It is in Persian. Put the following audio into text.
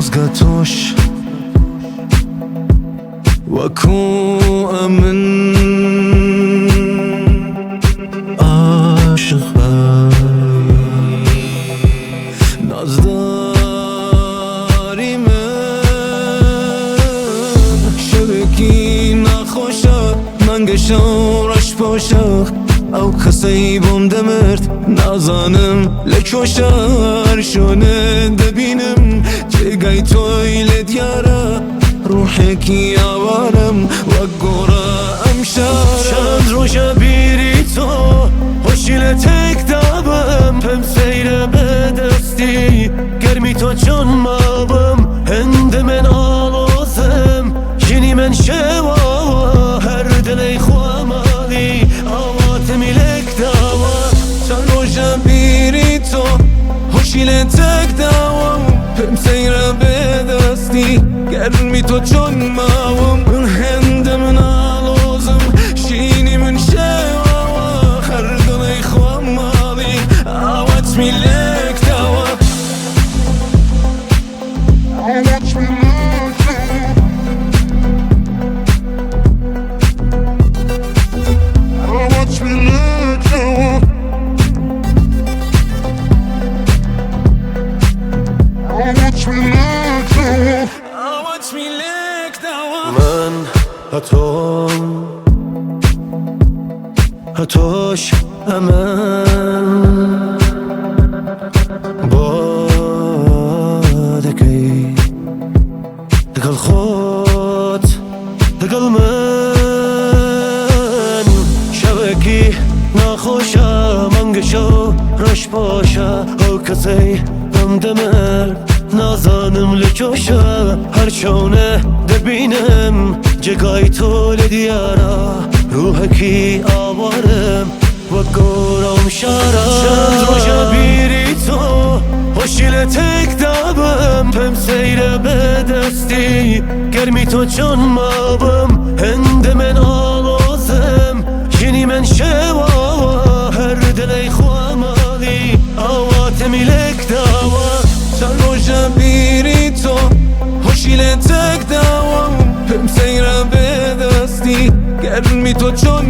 مزگتوش وکو امن عاشق نازداری من شبکی نخوشد منگشم رش پاشق او کسی بم دمرد نازانم لکوشار شونه دبینم جگای تویل دیاره روحی کی آوارم و گورا امشارم چند روشه بیری تو هوشیل تک دابم پم سیره به دستی گرمی تو چون مابم هند من آلوزم جنی من شوا هر دلی خوامالی آوات میلک داوا چند روشه بیری تو هوشیل تک دابم پم سیره به دستی گرمی تو چون ماوم من هند من آلوزم شینی من شوا هر دلی خوامالی آوات میلک داوا من هتوش امان بادکی دقل خود دقل من شبکی نخوشا منگشو رش پاشا او کسی بم دمر نازانم لکوشا هر چونه دبینم جگای تو لدیارا روحکی آوارم و گورم شارا چند روشه بیری تو هوشیل تک دابم پم سیره به دستی گرمی تو چون مابم هند من آلوزم جنی من شوا هر دلی خوامالی آوات میلک داوا چند روشه بیری تو هوشیل تک داوم پم سیره به دستی گرمی تو چون